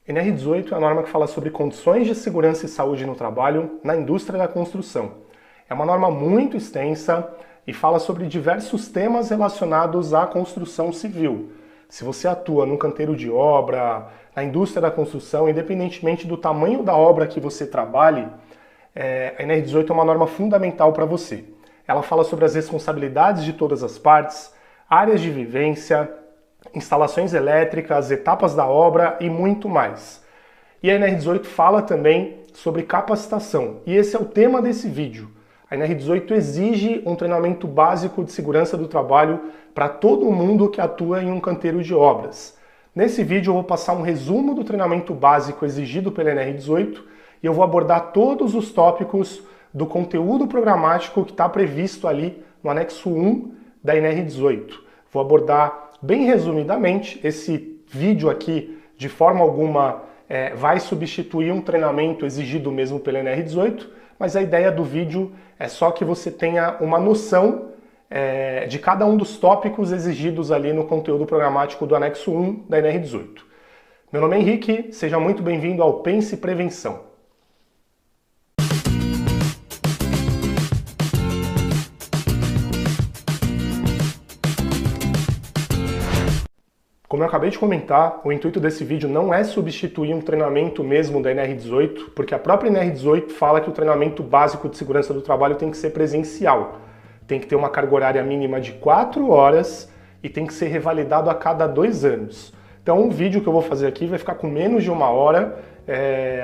NR18 é a norma que fala sobre condições de segurança e saúde no trabalho na indústria da construção. É uma norma muito extensa e fala sobre diversos temas relacionados à construção civil. Se você atua no canteiro de obra, na indústria da construção, independentemente do tamanho da obra que você trabalhe, a NR18 é uma norma fundamental para você. Ela fala sobre as responsabilidades de todas as partes, áreas de vivência, instalações elétricas, etapas da obra e muito mais. E a NR18 fala também sobre capacitação, e esse é o tema desse vídeo. A NR18 exige um treinamento básico de segurança do trabalho para todo mundo que atua em um canteiro de obras. Nesse vídeo eu vou passar um resumo do treinamento básico exigido pela NR18 e eu vou abordar todos os tópicos do conteúdo programático que está previsto ali no anexo 1 da NR18. Vou abordar bem resumidamente. Esse vídeo aqui, de forma alguma, vai substituir um treinamento exigido mesmo pela NR18, mas a ideia do vídeo é só que você tenha uma noção de cada um dos tópicos exigidos ali no conteúdo programático do anexo 1 da NR18. Meu nome é Henrique, seja muito bem-vindo ao Pense Prevenção. Como eu acabei de comentar, o intuito desse vídeo não é substituir um treinamento mesmo da NR18, porque a própria NR18 fala que o treinamento básico de segurança do trabalho tem que ser presencial. Tem que ter uma carga horária mínima de 4 horas e tem que ser revalidado a cada 2 anos. Então o vídeo que eu vou fazer aqui vai ficar com menos de 1 hora,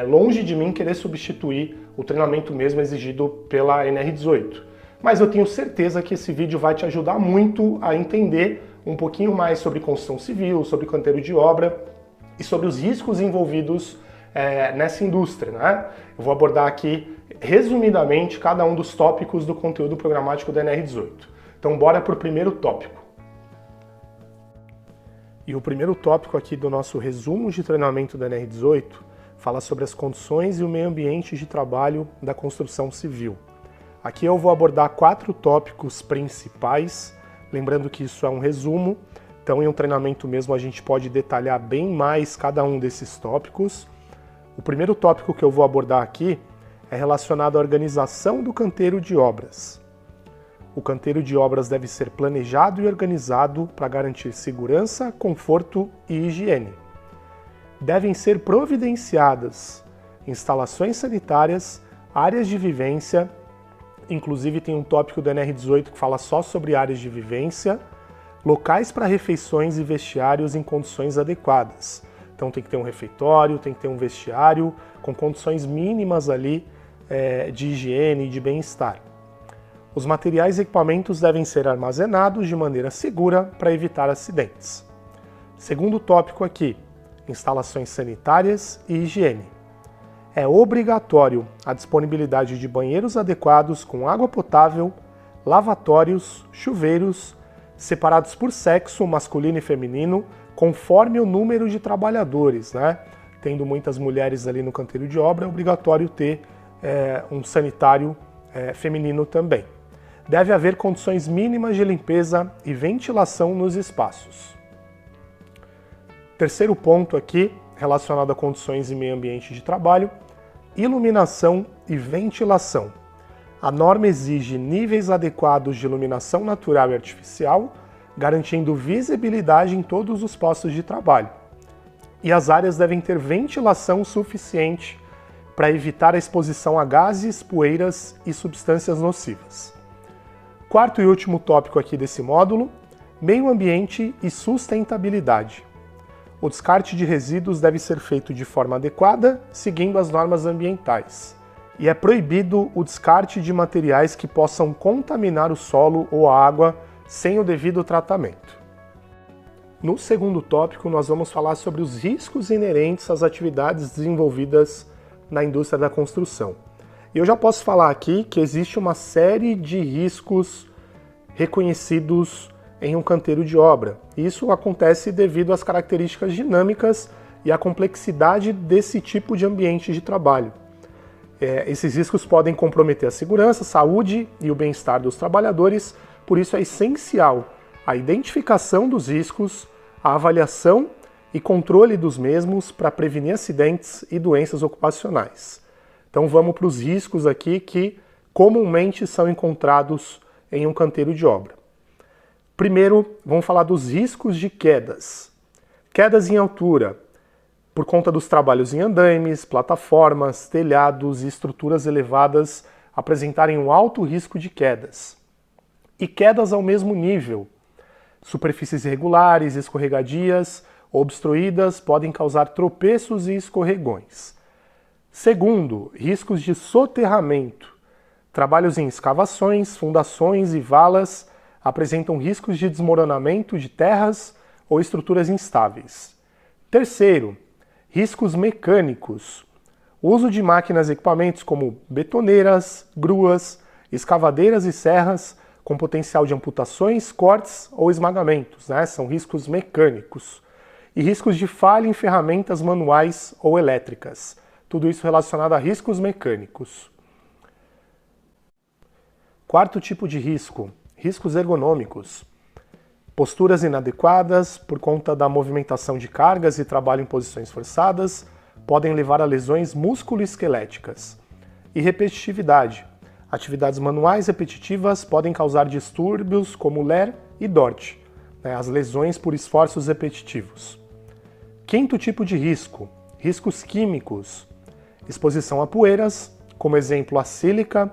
longe de mim querer substituir o treinamento mesmo exigido pela NR18. Mas eu tenho certeza que esse vídeo vai te ajudar muito a entender um pouquinho mais sobre construção civil, sobre canteiro de obra e sobre os riscos envolvidos nessa indústria, né? Eu vou abordar aqui, resumidamente, cada um dos tópicos do conteúdo programático da NR18. Então, bora para o primeiro tópico. E o primeiro tópico aqui do nosso resumo de treinamento da NR18 fala sobre as condições e o meio ambiente de trabalho da construção civil. Aqui eu vou abordar 4 tópicos principais. Lembrando que isso é um resumo, então em um treinamento mesmo a gente pode detalhar bem mais cada um desses tópicos. O primeiro tópico que eu vou abordar aqui é relacionado à organização do canteiro de obras. O canteiro de obras deve ser planejado e organizado para garantir segurança, conforto e higiene. Devem ser providenciadas instalações sanitárias, áreas de vivência. Inclusive tem um tópico do NR18 que fala só sobre áreas de vivência, locais para refeições e vestiários em condições adequadas. Então tem que ter um refeitório, tem que ter um vestiário com condições mínimas ali de higiene e de bem-estar. Os materiais e equipamentos devem ser armazenados de maneira segura para evitar acidentes. Segundo tópico aqui, instalações sanitárias e higiene. É obrigatório a disponibilidade de banheiros adequados com água potável, lavatórios, chuveiros, separados por sexo, masculino e feminino, conforme o número de trabalhadores, né? Tendo muitas mulheres ali no canteiro de obra, é obrigatório ter um sanitário feminino também. Deve haver condições mínimas de limpeza e ventilação nos espaços. Terceiro ponto aqui, relacionado a condições e meio ambiente de trabalho, iluminação e ventilação. A norma exige níveis adequados de iluminação natural e artificial, garantindo visibilidade em todos os postos de trabalho. E as áreas devem ter ventilação suficiente para evitar a exposição a gases, poeiras e substâncias nocivas. Quarto e último tópico aqui desse módulo, meio ambiente e sustentabilidade. O descarte de resíduos deve ser feito de forma adequada, seguindo as normas ambientais. E é proibido o descarte de materiais que possam contaminar o solo ou a água sem o devido tratamento. No segundo tópico, nós vamos falar sobre os riscos inerentes às atividades desenvolvidas na indústria da construção. E eu já posso falar aqui que existe uma série de riscos reconhecidos em um canteiro de obra. Isso acontece devido às características dinâmicas e à complexidade desse tipo de ambiente de trabalho. Esses riscos podem comprometer a segurança, a saúde e o bem-estar dos trabalhadores, por isso é essencial a identificação dos riscos, a avaliação e controle dos mesmos para prevenir acidentes e doenças ocupacionais. Então vamos para os riscos aqui que comumente são encontrados em um canteiro de obra. Primeiro, vamos falar dos riscos de quedas. Quedas em altura, por conta dos trabalhos em andaimes, plataformas, telhados e estruturas elevadas apresentarem um alto risco de quedas. E quedas ao mesmo nível. Superfícies irregulares, escorregadias, obstruídas podem causar tropeços e escorregões. Segundo, riscos de soterramento. Trabalhos em escavações, fundações e valas apresentam riscos de desmoronamento de terras ou estruturas instáveis. Terceiro, riscos mecânicos. O uso de máquinas e equipamentos como betoneiras, gruas, escavadeiras e serras com potencial de amputações, cortes ou esmagamentos, são riscos mecânicos. E riscos de falha em ferramentas manuais ou elétricas. Tudo isso relacionado a riscos mecânicos. Quarto tipo de risco, riscos ergonômicos. Posturas inadequadas por conta da movimentação de cargas e trabalho em posições forçadas podem levar a lesões músculo-esqueléticas. E repetitividade. Atividades manuais repetitivas podem causar distúrbios como LER e DORT, as lesões por esforços repetitivos. Quinto tipo de risco, riscos químicos. Exposição a poeiras, como exemplo a sílica,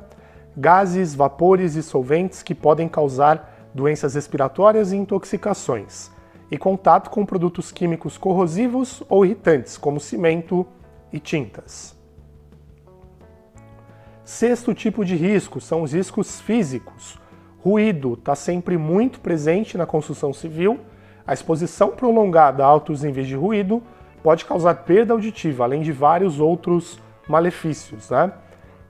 gases, vapores e solventes que podem causar doenças respiratórias e intoxicações, e contato com produtos químicos corrosivos ou irritantes, como cimento e tintas. Sexto tipo de risco são os riscos físicos. Ruído está sempre muito presente na construção civil. A exposição prolongada a altos níveis de ruído pode causar perda auditiva, além de vários outros malefícios.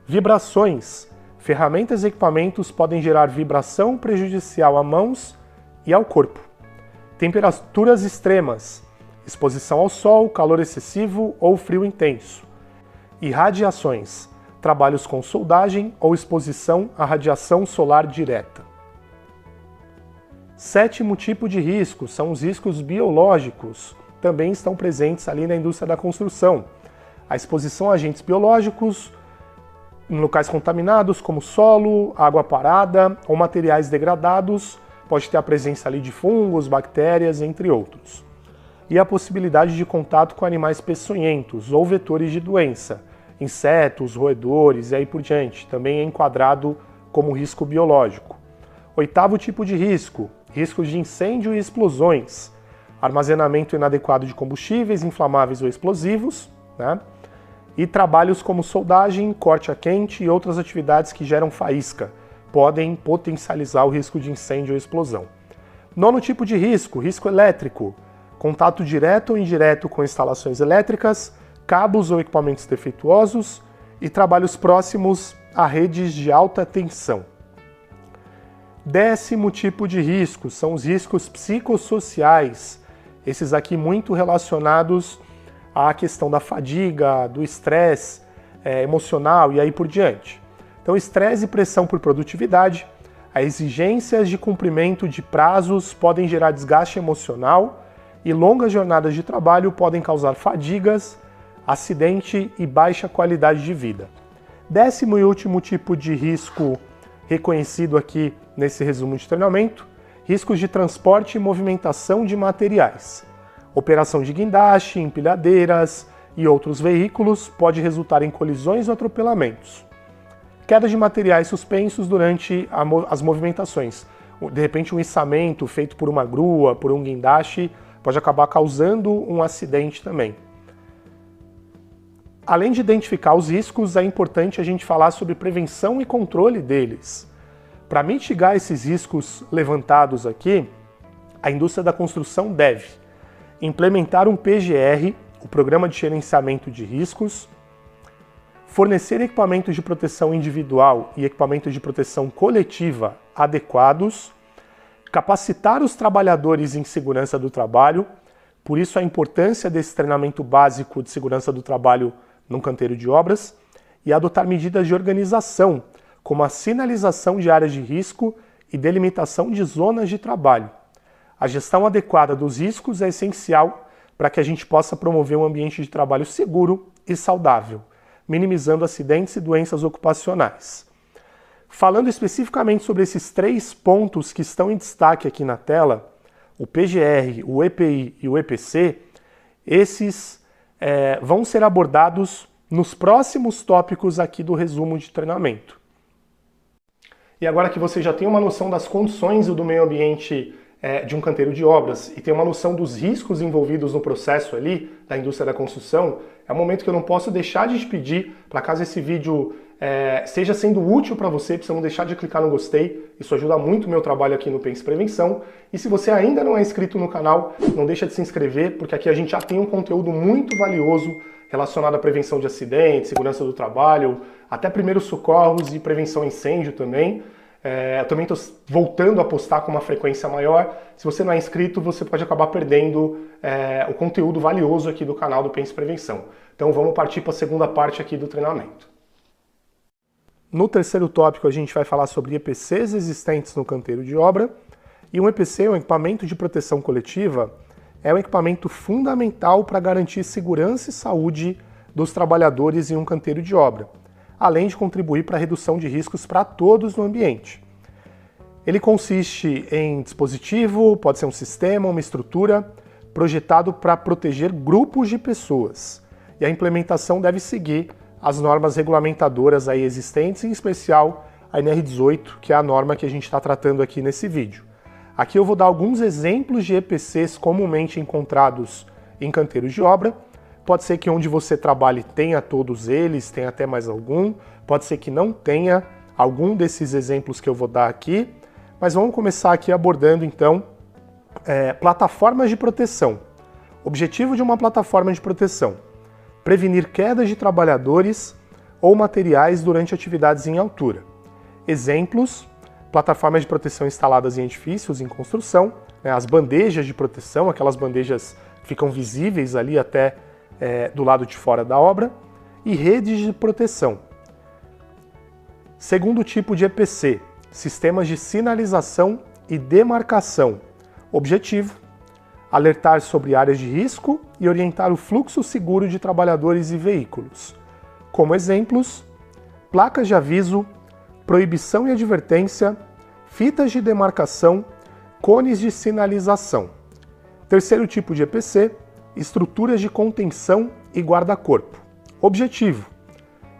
Vibrações. Ferramentas e equipamentos podem gerar vibração prejudicial a mãos e ao corpo. Temperaturas extremas. Exposição ao sol, calor excessivo ou frio intenso. E radiações. Trabalhos com soldagem ou exposição à radiação solar direta. Sétimo tipo de risco são os riscos biológicos. Também estão presentes ali na indústria da construção. A exposição a agentes biológicos em locais contaminados como solo, água parada ou materiais degradados, pode ter a presença ali de fungos, bactérias, entre outros. E a possibilidade de contato com animais peçonhentos ou vetores de doença, insetos, roedores e aí por diante, também é enquadrado como risco biológico. Oitavo tipo de risco, riscos de incêndio e explosões, armazenamento inadequado de combustíveis inflamáveis ou explosivos, e trabalhos como soldagem, corte a quente e outras atividades que geram faísca, podem potencializar o risco de incêndio ou explosão. Nono tipo de risco, risco elétrico, contato direto ou indireto com instalações elétricas, cabos ou equipamentos defeituosos e trabalhos próximos a redes de alta tensão. Décimo tipo de risco são os riscos psicossociais, esses aqui muito relacionados à questão da fadiga, do estresse emocional e aí por diante. Então, estresse e pressão por produtividade, as exigências de cumprimento de prazos podem gerar desgaste emocional e longas jornadas de trabalho podem causar fadigas, acidente e baixa qualidade de vida. Décimo e último tipo de risco reconhecido aqui nesse resumo de treinamento, riscos de transporte e movimentação de materiais. Operação de guindaste, empilhadeiras e outros veículos pode resultar em colisões ou atropelamentos. Queda de materiais suspensos durante as movimentações. De repente, um içamento feito por uma grua, por um guindaste, pode acabar causando um acidente também. Além de identificar os riscos, é importante a gente falar sobre prevenção e controle deles. Para mitigar esses riscos levantados aqui, a indústria da construção deve implementar um PGR, o Programa de Gerenciamento de Riscos, fornecer equipamentos de proteção individual e equipamentos de proteção coletiva adequados, capacitar os trabalhadores em segurança do trabalho, por isso a importância desse treinamento básico de segurança do trabalho num canteiro de obras, e adotar medidas de organização, como a sinalização de áreas de risco e delimitação de zonas de trabalho. A gestão adequada dos riscos é essencial para que a gente possa promover um ambiente de trabalho seguro e saudável, minimizando acidentes e doenças ocupacionais. Falando especificamente sobre esses 3 pontos que estão em destaque aqui na tela, o PGR, o EPI e o EPC, esses vão ser abordados nos próximos tópicos aqui do resumo de treinamento. E agora que você já tem uma noção das condições do meio ambiente de um canteiro de obras e tem uma noção dos riscos envolvidos no processo ali da indústria da construção, é um momento que eu não posso deixar de te pedir, para caso esse vídeo esteja sendo útil para você não deixar de clicar no gostei, isso ajuda muito o meu trabalho aqui no Pense Prevenção. E se você ainda não é inscrito no canal, não deixa de se inscrever, porque aqui a gente já tem um conteúdo muito valioso relacionado à prevenção de acidentes, segurança do trabalho, até primeiros socorros e prevenção a incêndio também. Eu também estou voltando a postar com uma frequência maior. Se você não é inscrito, você pode acabar perdendo o conteúdo valioso aqui do canal do Pense Prevenção. Então vamos partir para a segunda parte aqui do treinamento. No terceiro tópico a gente vai falar sobre EPCs existentes no canteiro de obra. E um EPC, um equipamento de proteção coletiva, é um equipamento fundamental para garantir segurança e saúde dos trabalhadores em um canteiro de obra, além de contribuir para a redução de riscos para todos no ambiente. Ele consiste em dispositivo, pode ser um sistema, uma estrutura, projetado para proteger grupos de pessoas. E a implementação deve seguir as normas regulamentadoras aí existentes, em especial a NR18, que é a norma que a gente está tratando aqui nesse vídeo. Aqui eu vou dar alguns exemplos de EPCs comumente encontrados em canteiros de obra. Pode ser que onde você trabalhe tenha todos eles, tenha até mais algum. Pode ser que não tenha algum desses exemplos que eu vou dar aqui. Mas vamos começar aqui abordando, então, plataformas de proteção. Objetivo de uma plataforma de proteção: prevenir quedas de trabalhadores ou materiais durante atividades em altura. Exemplos: plataformas de proteção instaladas em edifícios em construção, as bandejas de proteção, aquelas bandejas que ficam visíveis ali até do lado de fora da obra, e redes de proteção. Segundo tipo de EPC, sistemas de sinalização e demarcação. Objetivo: alertar sobre áreas de risco e orientar o fluxo seguro de trabalhadores e veículos. Como exemplos: placas de aviso, proibição e advertência, fitas de demarcação, cones de sinalização. Terceiro tipo de EPC, estruturas de contenção e guarda-corpo. Objetivo: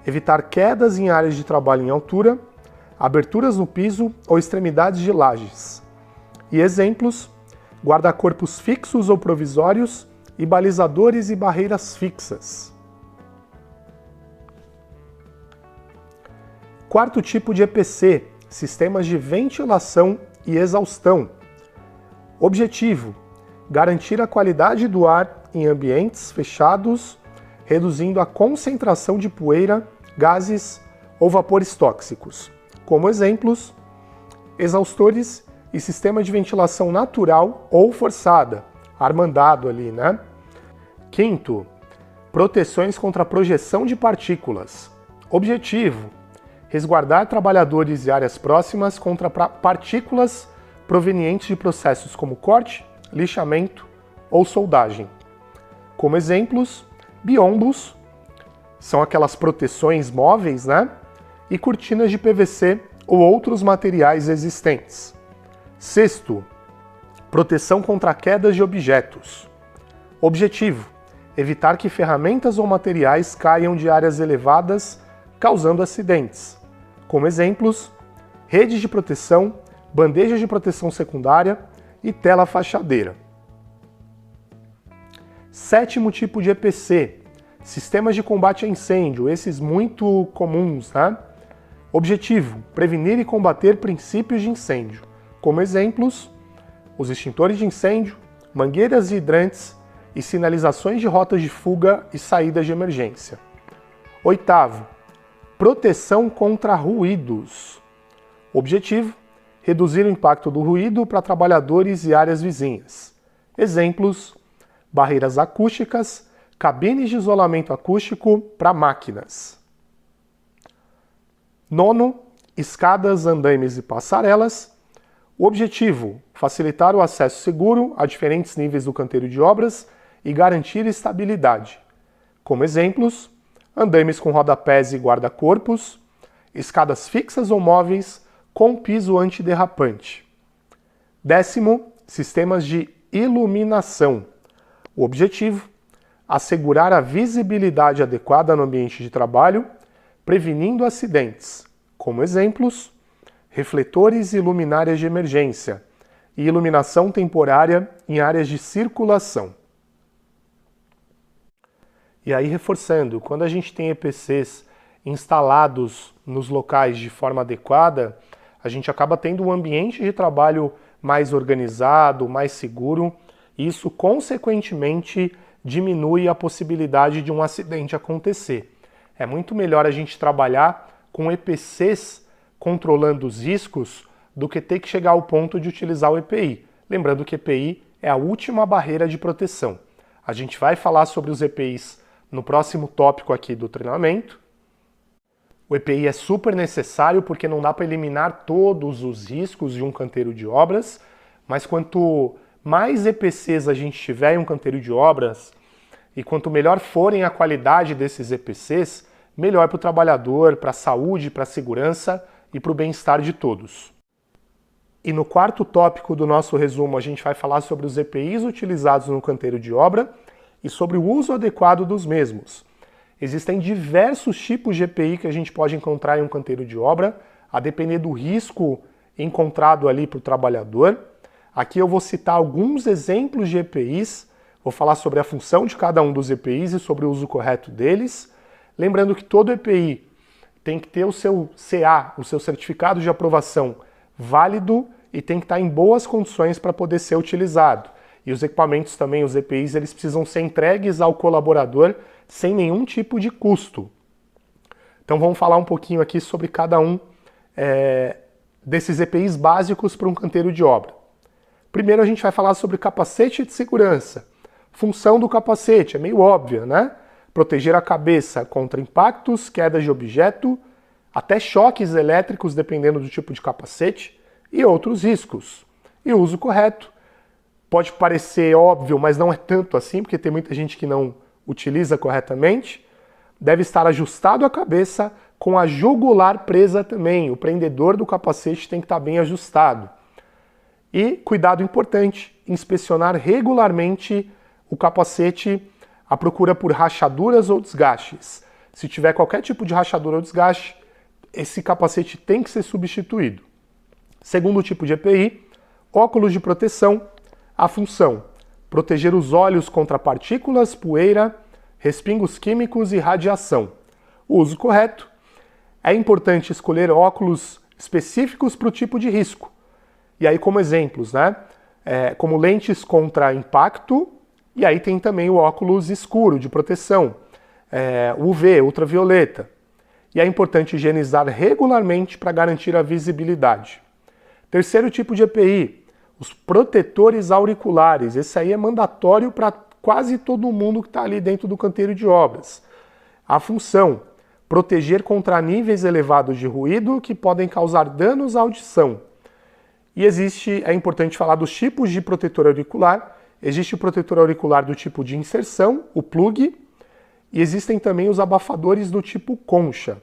evitar quedas em áreas de trabalho em altura, aberturas no piso ou extremidades de lajes. E exemplos: guarda-corpos fixos ou provisórios e balizadores e barreiras fixas. Quarto tipo de EPC, sistemas de ventilação e exaustão. Objetivo: garantir a qualidade do ar em ambientes fechados, reduzindo a concentração de poeira, gases ou vapores tóxicos. Como exemplos: exaustores e sistema de ventilação natural ou forçada, ar-mandado ali, né? Quinto, proteções contra a projeção de partículas. Objetivo: resguardar trabalhadores e áreas próximas contra partículas provenientes de processos como corte, lixamento ou soldagem. Como exemplos: biombos, são aquelas proteções móveis, né? E cortinas de PVC ou outros materiais existentes. Sexto, proteção contra quedas de objetos. Objetivo: evitar que ferramentas ou materiais caiam de áreas elevadas, causando acidentes. Como exemplos: redes de proteção, bandejas de proteção secundária e tela fachadeira. Sétimo tipo de EPC, sistemas de combate a incêndio, esses muito comuns, né? Objetivo: prevenir e combater princípios de incêndio. Como exemplos: os extintores de incêndio, mangueiras e hidrantes e sinalizações de rotas de fuga e saídas de emergência. Oitavo, proteção contra ruídos. Objetivo: reduzir o impacto do ruído para trabalhadores e áreas vizinhas. Exemplos: barreiras acústicas, cabines de isolamento acústico para máquinas. Nono, escadas, andaimes e passarelas. Objetivo: facilitar o acesso seguro a diferentes níveis do canteiro de obras e garantir estabilidade. Como exemplos, andaimes com rodapés e guarda-corpos, escadas fixas ou móveis com piso antiderrapante. 10º, sistemas de iluminação. O objetivo: assegurar a visibilidade adequada no ambiente de trabalho, prevenindo acidentes. Como exemplos, refletores e luminárias de emergência e iluminação temporária em áreas de circulação. E aí, reforçando, quando a gente tem EPCs instalados nos locais de forma adequada, a gente acaba tendo um ambiente de trabalho mais organizado, mais seguro, e isso, consequentemente, diminui a possibilidade de um acidente acontecer. É muito melhor a gente trabalhar com EPCs controlando os riscos do que ter que chegar ao ponto de utilizar o EPI. Lembrando que EPI é a última barreira de proteção. A gente vai falar sobre os EPIs no próximo tópico aqui do treinamento. O EPI é super necessário porque não dá para eliminar todos os riscos de um canteiro de obras, mas quanto mais EPCs a gente tiver em um canteiro de obras e quanto melhor forem a qualidade desses EPCs, melhor para o trabalhador, para a saúde, para a segurança e para o bem-estar de todos. E no quarto tópico do nosso resumo a gente vai falar sobre os EPIs utilizados no canteiro de obra e sobre o uso adequado dos mesmos. Existem diversos tipos de EPI que a gente pode encontrar em um canteiro de obra, a depender do risco encontrado ali para o trabalhador. Aqui eu vou citar alguns exemplos de EPIs, vou falar sobre a função de cada um dos EPIs e sobre o uso correto deles. Lembrando que todo EPI tem que ter o seu CA, o seu certificado de aprovação válido e tem que estar em boas condições para poder ser utilizado. E os equipamentos também, os EPIs, eles precisam ser entregues ao colaborador sem nenhum tipo de custo. Então vamos falar um pouquinho aqui sobre cada um desses EPIs básicos para um canteiro de obra. Primeiro a gente vai falar sobre capacete de segurança. Função do capacete é meio óbvia, né? Proteger a cabeça contra impactos, quedas de objeto, até choques elétricos, dependendo do tipo de capacete, e outros riscos. E o uso correto pode parecer óbvio, mas não é tanto assim, porque tem muita gente que não utiliza corretamente. Deve estar ajustado à cabeça, com a jugular presa também. O prendedor do capacete tem que estar bem ajustado. E, cuidado importante, inspecionar regularmente o capacete à procura por rachaduras ou desgastes. Se tiver qualquer tipo de rachadura ou desgaste, esse capacete tem que ser substituído. Segundo tipo de EPI, óculos de proteção. A função: proteger os olhos contra partículas, poeira, respingos químicos e radiação. O uso correto: é importante escolher óculos específicos para o tipo de risco. E aí, como exemplos, né? Como lentes contra impacto, e aí tem também o óculos escuro de proteção, UV, ultravioleta. E é importante higienizar regularmente para garantir a visibilidade. Terceiro tipo de EPI, os protetores auriculares. Esse aí é mandatório para quase todo mundo que está ali dentro do canteiro de obras. A função: proteger contra níveis elevados de ruído que podem causar danos à audição. E é importante falar dos tipos de protetor auricular. Existe o protetor auricular do tipo de inserção, o plug, e existem também os abafadores do tipo concha.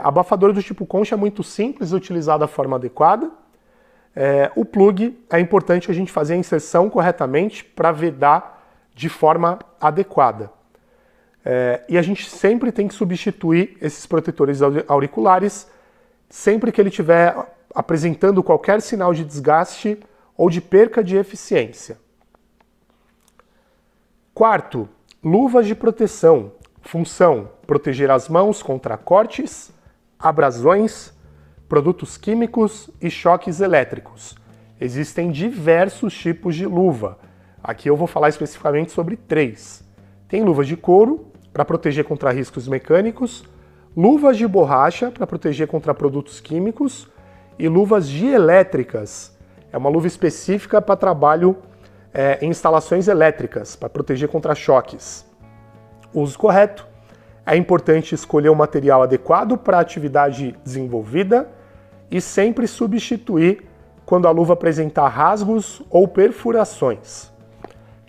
Abafador do tipo concha é muito simples, utilizado da forma adequada. O plug é importante a gente fazer a inserção corretamente para vedar de forma adequada. E a gente sempre tem que substituir esses protetores auriculares sempre que ele estiver apresentando qualquer sinal de desgaste ou de perca de eficiência. Quarto, luvas de proteção. Função: proteger as mãos contra cortes, abrasões, produtos químicos e choques elétricos. Existem diversos tipos de luva. Aqui eu vou falar especificamente sobre 3. Tem luvas de couro, para proteger contra riscos mecânicos, luvas de borracha, para proteger contra produtos químicos, e luvas dielétricas. É uma luva específica para trabalho em instalações elétricas, para proteger contra choques. Uso correto: é importante escolher um material adequado para a atividade desenvolvida e sempre substituir quando a luva apresentar rasgos ou perfurações.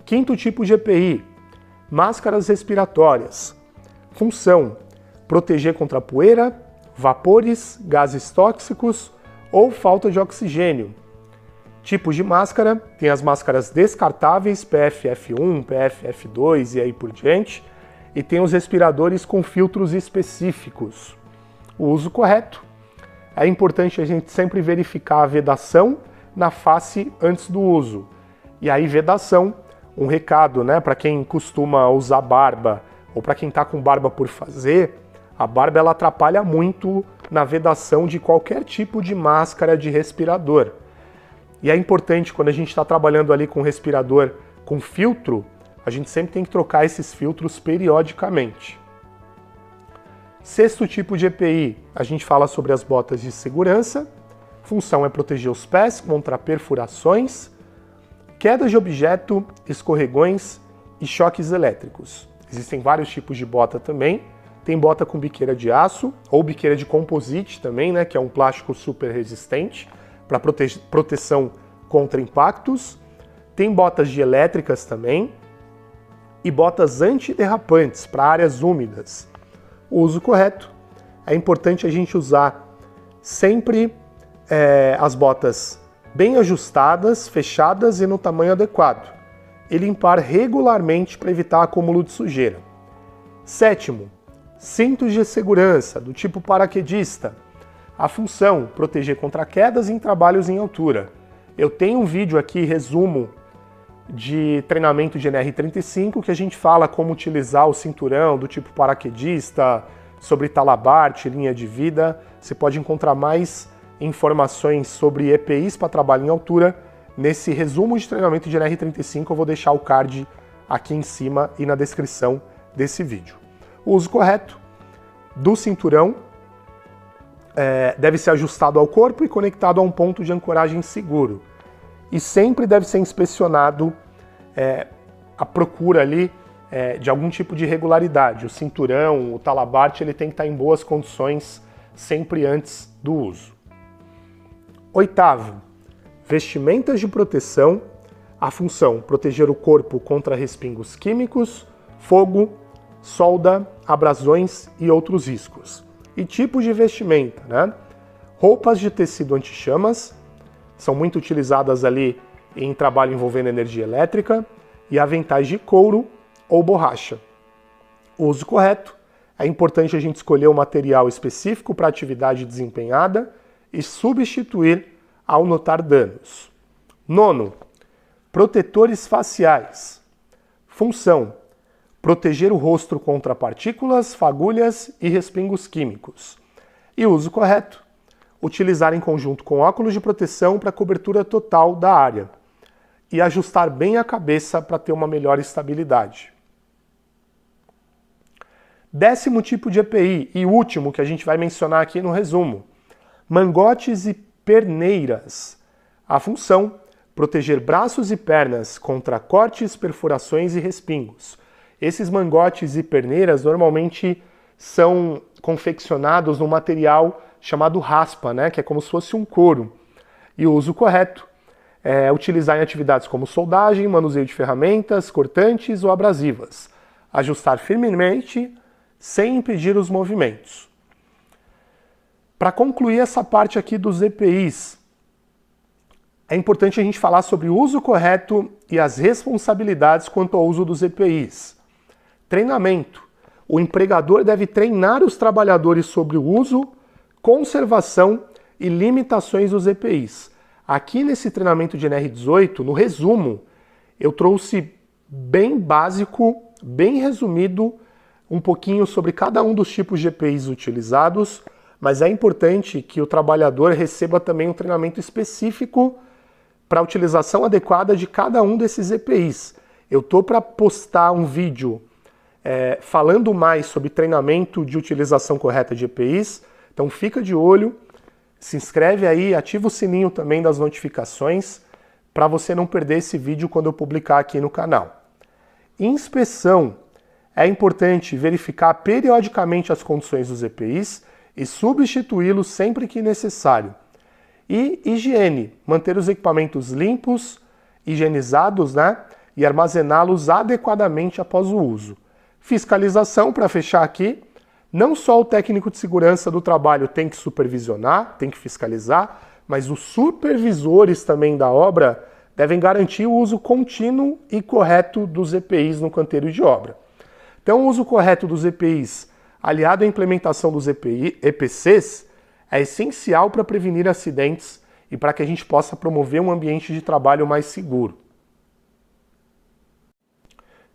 Quinto tipo de EPI, máscaras respiratórias. Função, proteger contra poeira, vapores, gases tóxicos ou falta de oxigênio. Tipos de máscara, tem as máscaras descartáveis, PFF1, PFF2 e aí por diante, e tem os respiradores com filtros específicos. O uso correto, é importante a gente sempre verificar a vedação na face antes do uso. E aí vedação, um recado, né, para quem costuma usar barba ou para quem está com barba por fazer, a barba ela atrapalha muito na vedação de qualquer tipo de máscara de respirador. E é importante, quando a gente está trabalhando ali com respirador com filtro, a gente sempre tem que trocar esses filtros periodicamente. Sexto tipo de EPI, a gente fala sobre as botas de segurança. Função é proteger os pés contra perfurações, quedas de objeto, escorregões e choques elétricos. Existem vários tipos de bota também. Tem bota com biqueira de aço ou biqueira de composite também, né, que é um plástico super resistente para proteção contra impactos. Tem botas dielétricas também e botas antiderrapantes para áreas úmidas. O uso correto, é importante a gente usar sempre as botas bem ajustadas, fechadas e no tamanho adequado. E limpar regularmente para evitar acúmulo de sujeira. Sétimo, cintos de segurança do tipo paraquedista. A função, proteger contra quedas em trabalhos em altura. Eu tenho um vídeo aqui, resumo, de treinamento de NR35, que a gente fala como utilizar o cinturão do tipo paraquedista, sobre talabarte, linha de vida. Você pode encontrar mais informações sobre EPIs para trabalho em altura nesse resumo de treinamento de NR35. Eu vou deixar o card aqui em cima e na descrição desse vídeo. O uso correto do cinturão deve ser ajustado ao corpo e conectado a um ponto de ancoragem seguro. E sempre deve ser inspecionado a procura ali de algum tipo de irregularidade. O cinturão, o talabarte, ele tem que estar em boas condições sempre antes do uso. Oitavo, vestimentas de proteção. A função, proteger o corpo contra respingos químicos, fogo, solda, abrasões e outros riscos. E tipos de vestimenta, né? Roupas de tecido anti-chamas, são muito utilizadas ali em trabalho envolvendo energia elétrica, e aventais de couro ou borracha. O uso correto, é importante a gente escolher um material específico para a atividade desempenhada e substituir ao notar danos. Nono, protetores faciais. Função, proteger o rosto contra partículas, fagulhas e respingos químicos. E uso correto, utilizar em conjunto com óculos de proteção para cobertura total da área e ajustar bem a cabeça para ter uma melhor estabilidade. Décimo tipo de EPI e último que a gente vai mencionar aqui no resumo, mangotes e perneiras. A função, proteger braços e pernas contra cortes, perfurações e respingos. Esses mangotes e perneiras normalmente são confeccionados num material chamado raspa, né, que é como se fosse um couro. E o uso correto é utilizar em atividades como soldagem, manuseio de ferramentas, cortantes ou abrasivas. Ajustar firmemente, sem impedir os movimentos. Para concluir essa parte aqui dos EPIs, é importante a gente falar sobre o uso correto e as responsabilidades quanto ao uso dos EPIs. Treinamento. O empregador deve treinar os trabalhadores sobre o uso, conservação e limitações dos EPIs. Aqui nesse treinamento de NR18, no resumo, eu trouxe bem básico, bem resumido, um pouquinho sobre cada um dos tipos de EPIs utilizados, mas é importante que o trabalhador receba também um treinamento específico para a utilização adequada de cada um desses EPIs. Eu estou para postar um vídeo falando mais sobre treinamento de utilização correta de EPIs, então fica de olho, se inscreve aí, ativa o sininho também das notificações para você não perder esse vídeo quando eu publicar aqui no canal. Inspeção. É importante verificar periodicamente as condições dos EPIs e substituí-los sempre que necessário. E higiene, manter os equipamentos limpos, higienizados, né? e armazená-los adequadamente após o uso. Fiscalização, para fechar aqui, não só o técnico de segurança do trabalho tem que supervisionar, tem que fiscalizar, mas os supervisores também da obra devem garantir o uso contínuo e correto dos EPIs no canteiro de obra. Então, o uso correto dos EPIs, aliado à implementação dos EPCs, é essencial para prevenir acidentes e para que a gente possa promover um ambiente de trabalho mais seguro.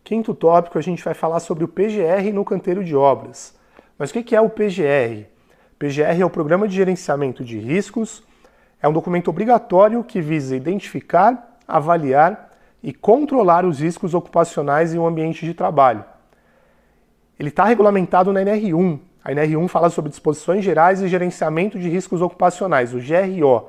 Quinto tópico, a gente vai falar sobre o PGR no canteiro de obras. Mas o que é o PGR? PGR é o Programa de Gerenciamento de Riscos, é um documento obrigatório que visa identificar, avaliar e controlar os riscos ocupacionais em um ambiente de trabalho. Ele está regulamentado na NR1. A NR1 fala sobre disposições gerais e gerenciamento de riscos ocupacionais, o GRO,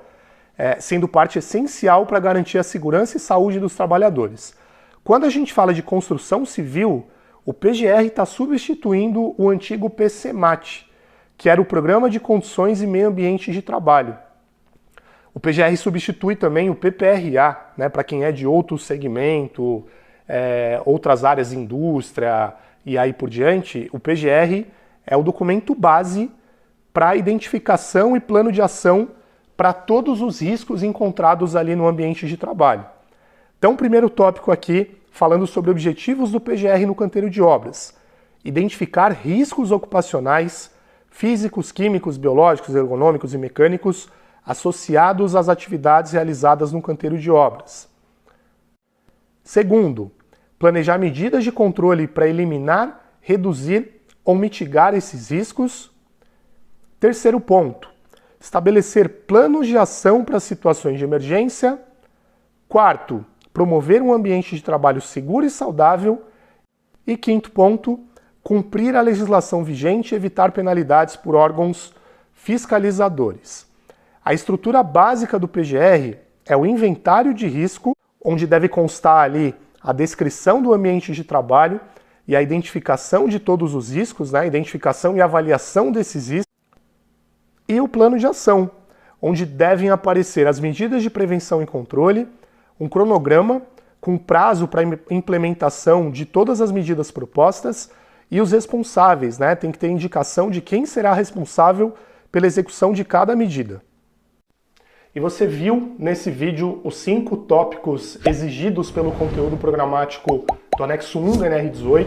sendo parte essencial para garantir a segurança e saúde dos trabalhadores. Quando a gente fala de construção civil, o PGR está substituindo o antigo PCMAT, que era o Programa de Condições e Meio Ambiente de Trabalho. O PGR substitui também o PPRA, né, para quem é de outro segmento, outras áreas, indústria e aí por diante. O PGR é o documento base para identificação e plano de ação para todos os riscos encontrados ali no ambiente de trabalho. Então, o primeiro tópico aqui, falando sobre objetivos do PGR no canteiro de obras. Identificar riscos ocupacionais, físicos, químicos, biológicos, ergonômicos e mecânicos associados às atividades realizadas no canteiro de obras. Segundo, planejar medidas de controle para eliminar, reduzir ou mitigar esses riscos. Terceiro ponto, estabelecer planos de ação para situações de emergência. Quarto, promover um ambiente de trabalho seguro e saudável. E quinto ponto, cumprir a legislação vigente e evitar penalidades por órgãos fiscalizadores. A estrutura básica do PGR é o inventário de risco, onde deve constar ali a descrição do ambiente de trabalho e a identificação de todos os riscos, né? A identificação e avaliação desses riscos, e o plano de ação, onde devem aparecer as medidas de prevenção e controle, um cronograma com prazo para implementação de todas as medidas propostas e os responsáveis, né? Tem que ter indicação de quem será responsável pela execução de cada medida. E você viu nesse vídeo os 5 tópicos exigidos pelo conteúdo programático do anexo 1 do NR18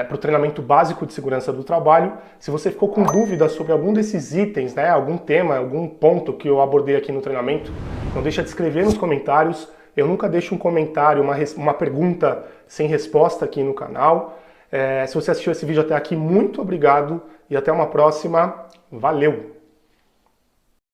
para o treinamento básico de segurança do trabalho. Se você ficou com dúvidas sobre algum desses itens, né, algum tema, algum ponto que eu abordei aqui no treinamento, não deixa de escrever nos comentários. Eu nunca deixo um comentário, uma pergunta sem resposta aqui no canal. Se você assistiu esse vídeo até aqui, muito obrigado e até uma próxima. Valeu!